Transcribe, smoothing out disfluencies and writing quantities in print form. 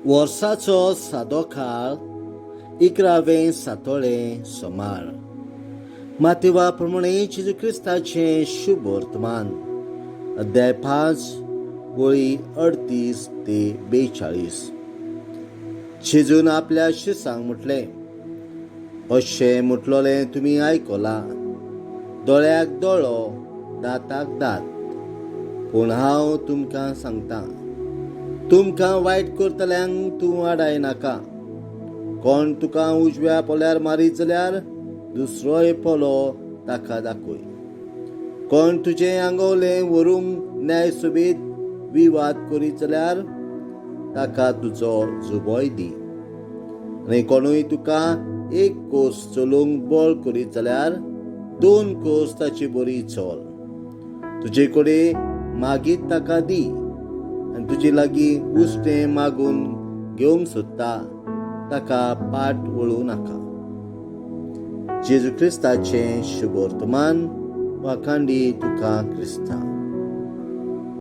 वर्साचो सादो काळ 11वें सातोळें सोमार. माथेवा प्रमाणे जेजू क्रिस्ताचें शुभ वर्तमान. अध्याय 5 वळी 38 ते 42. जेजून आपल्या शिसांक म्हटलें, अशें म्हटलोलें तुमी आयकलां, दोळ्याक दोळो, दांताक दांत. पूण हांव तुमकां सांगतां, तुमकां वायट करतल्यांक तूं आडाय नाका. कोण तुका उजव्या पोल्यार मारीत जाल्यार दुसरोय पोलो ताका दाखय. कोण तुजें आंगवलें व्हरूंक न्यायसोबीत विवाद करीत जाल्यार ताका तुजो जुबोय दी. आनी कोणूय तुका एक कोस चलोवंक बळ करीत जाल्यार 2 कोस ताची बरी चल. तुजे कडेन मागीत ताका दी, आनी तुजे लागीं उश्टें मागून घेवंक सोदता ताका पाट वळूं नाका. जेजू क्रिस्ताचें शुभ वर्तमान. वाखांडी तुका क्रिस्ता.